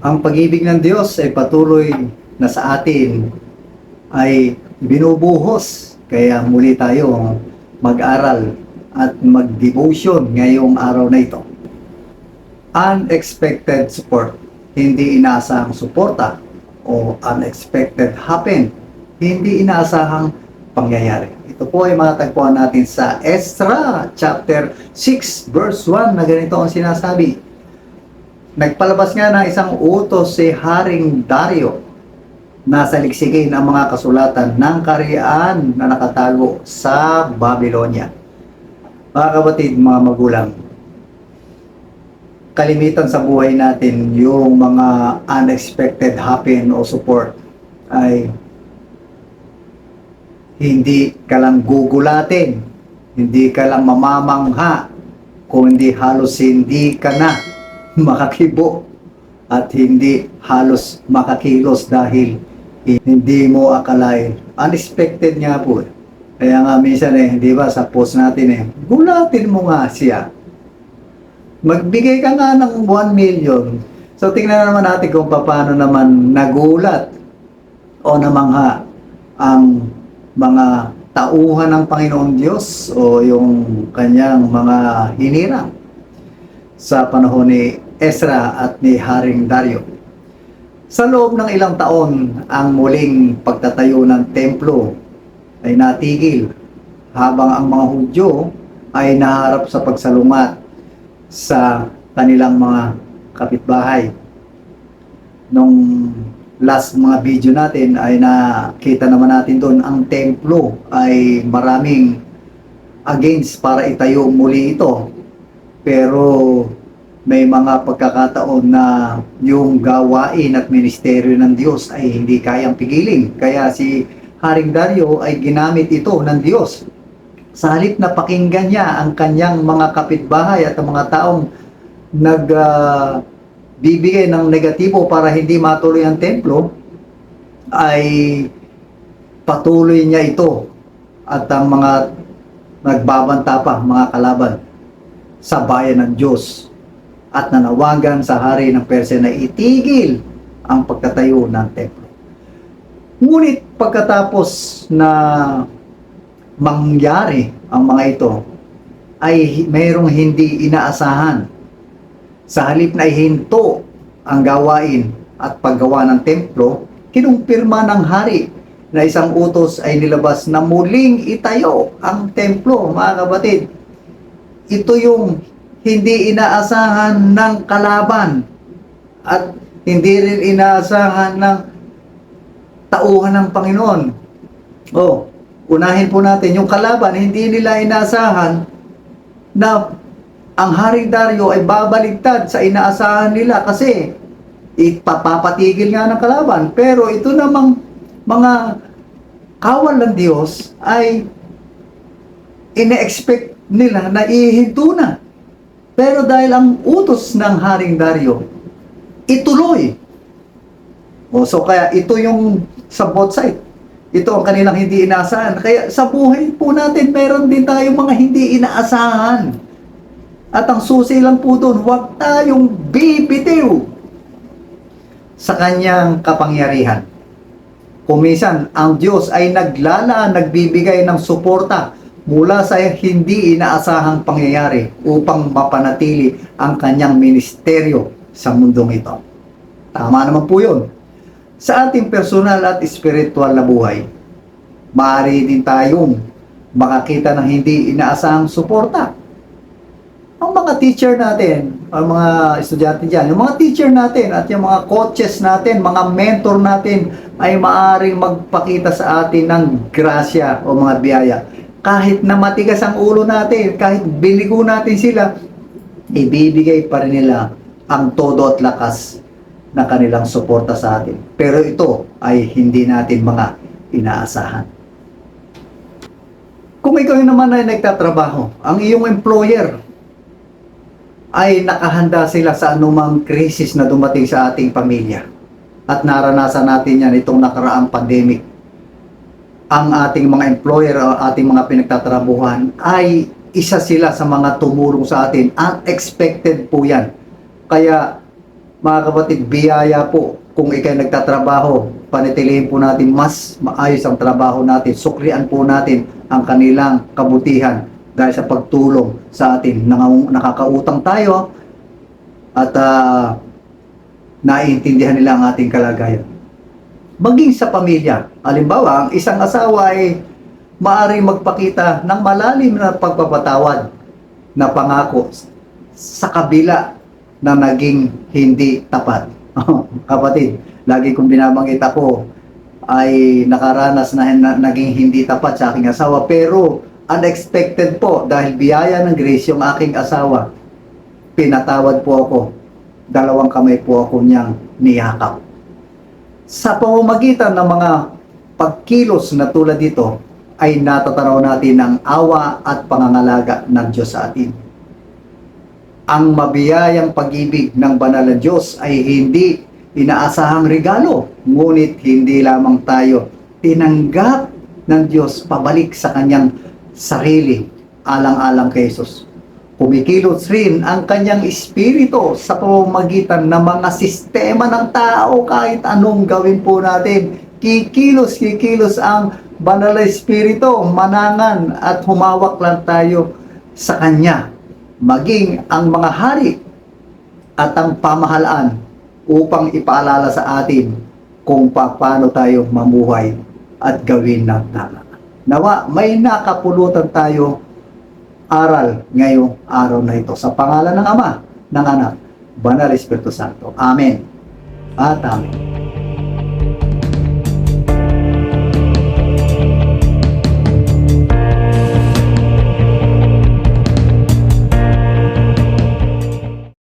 Ang pag-ibig ng Diyos ay patuloy na sa atin ay binubuhos. Kaya muli tayo mag-aral at mag-devotion ngayong araw na ito. Unexpected support, hindi inaasahang suporta, o unexpected happen, hindi inaasahang pangyayari. Ito po ay matatagpuan natin sa Ezra chapter 6 verse 1 na ganito ang sinasabi. Nagpalabas nga ng isang utos si Haring Dario na saliksigin ang mga kasulatan ng kaharian na nakatago sa Babylonia. Mga kapatid, mga magulang, kalimitan sa buhay natin yung mga unexpected happen o support ay hindi ka lang gugulatin, hindi ka lang mamamangha, kundi halos hindi ka na makakibo at hindi halos makakilos dahil hindi mo akalain. Unexpected nga po. Kaya nga minsan di ba, sa post natin gulatin mo nga siya. Magbigay ka nga ng 1 million. So tingnan naman natin kung paano naman nagulat o namangha ang mga tauhan ng Panginoon Diyos o yung kanyang mga hinirang sa panahon ni Ezra at ni Haring Dario. Sa loob ng ilang taon, ang muling pagtatayo ng templo ay natigil habang ang mga Hudyo ay naharap sa pagsalungat sa kanilang mga kapitbahay. Nung last mga video natin ay nakita naman natin doon ang templo ay maraming against para itayo muli ito. Pero may mga pagkakataon na yung gawain at ministeryo ng Diyos ay hindi kayang pigilin. Kaya si Haring Dario ay ginamit ito ng Diyos. Sa halip na pakinggan niya ang kanyang mga kapitbahay at ang mga taong nagbibigay ng negatibo para hindi matuloy ang templo, ay patuloy niya ito at ang mga nagbabanta pa, mga kalaban sa bayan ng Diyos, at nanawagan sa hari ng Persia na itigil ang pagtatayo ng templo. Ngunit pagkatapos na mangyari ang mga ito, ay mayroong hindi inaasahan. Sa halip na ihinto ang gawain at paggawa ng templo, kinumpirma ng hari na isang utos ay nilabas na muling itayo ang templo. Mga kapatid, ito yung hindi inaasahan ng kalaban at hindi rin inaasahan ng tauhan ng Panginoon. Unahin po natin, yung kalaban, hindi nila inaasahan na ang Haring Dario ay babaligtad sa inaasahan nila kasi ipapapatigil nga ng kalaban. Pero ito namang mga kawal ng Diyos ay ine-expect nila na ihinto na. Pero dahil ang utos ng Haring Dario, ituloy. So kaya ito yung sa both side. Ito ang kanilang hindi inaasahan. Kaya sa buhay po natin, meron din tayong mga hindi inaasahan. At ang susi lang po doon, huwag tayong bibitiw sa kanyang kapangyarihan. Kung minsan, ang Diyos ay nagbibigay ng suporta mula sa hindi inaasahang pangyayari upang mapanatili ang kanyang ministeryo sa mundong ito. Tama naman po yun. Sa ating personal at spiritual na buhay, maaari din tayong makakita ng hindi inaasahang suporta. Ang mga teacher natin, ang mga estudyante dyan, yung mga teacher natin at yung mga coaches natin, mga mentor natin ay maaaring magpakita sa atin ng grasya o mga biyaya. Kahit na matigas ang ulo natin, kahit biligo natin sila, ibibigay pa rin nila ang todo at lakas na kanilang suporta sa atin. Pero ito ay hindi natin mga inaasahan. Kung ikaw naman ay nagtatrabaho, ang iyong employer ay nakahanda sila sa anumang krisis na dumating sa ating pamilya. At naranasan natin yan itong nakaraang pandemic. Ang ating mga employer o ating mga pinagtatrabuhan ay isa sila sa mga tumulong sa atin. Unexpected po yan. Kaya Mga kapatid, biyaya po kung ikay nagtatrabaho, panitilihin po natin mas maayos ang trabaho natin. Suklian po natin ang kanilang kabutihan dahil sa pagtulong sa atin. Nakakautang tayo at naiintindihan nila ang ating kalagayan. Maging sa pamilya, halimbawa, ang isang asawa ay maaaring magpakita ng malalim na pagpapatawad na pangako sa kabila na naging hindi tapat. Kapatid, lagi kong binabanggit ako ay nakaranas na naging hindi tapat sa aking asawa, pero unexpected po dahil biyaya ng grace yung aking asawa. Pinatawad po ako. 2 kamay po ako niyang niyakap. Sa pamamagitan ng mga pagkilos na tulad dito, ay natatanaw natin ang awa at pangangalaga ng Diyos sa atin. Ang mabiyayang pag-ibig ng banal na Diyos ay hindi inaasahang regalo, ngunit hindi lamang tayo tinanggap ng Diyos pabalik sa kanyang sarili, alang-alang kay Jesus. Kumikilos rin ang kanyang espiritu sa pamamagitan ng mga sistema ng tao. Kahit anong gawin po natin, kikilos ang banal na espiritu, manangan at humawak lang tayo sa kanya. Maging ang mga hari at ang pamahalaan upang ipaalala sa atin kung paano tayo mamuhay at gawin ng tama. Nawa, may nakapulutan tayo aral ngayong araw na ito. Sa pangalan ng Ama, ng Anak, Banal Espiritu Santo. Amen at Amen.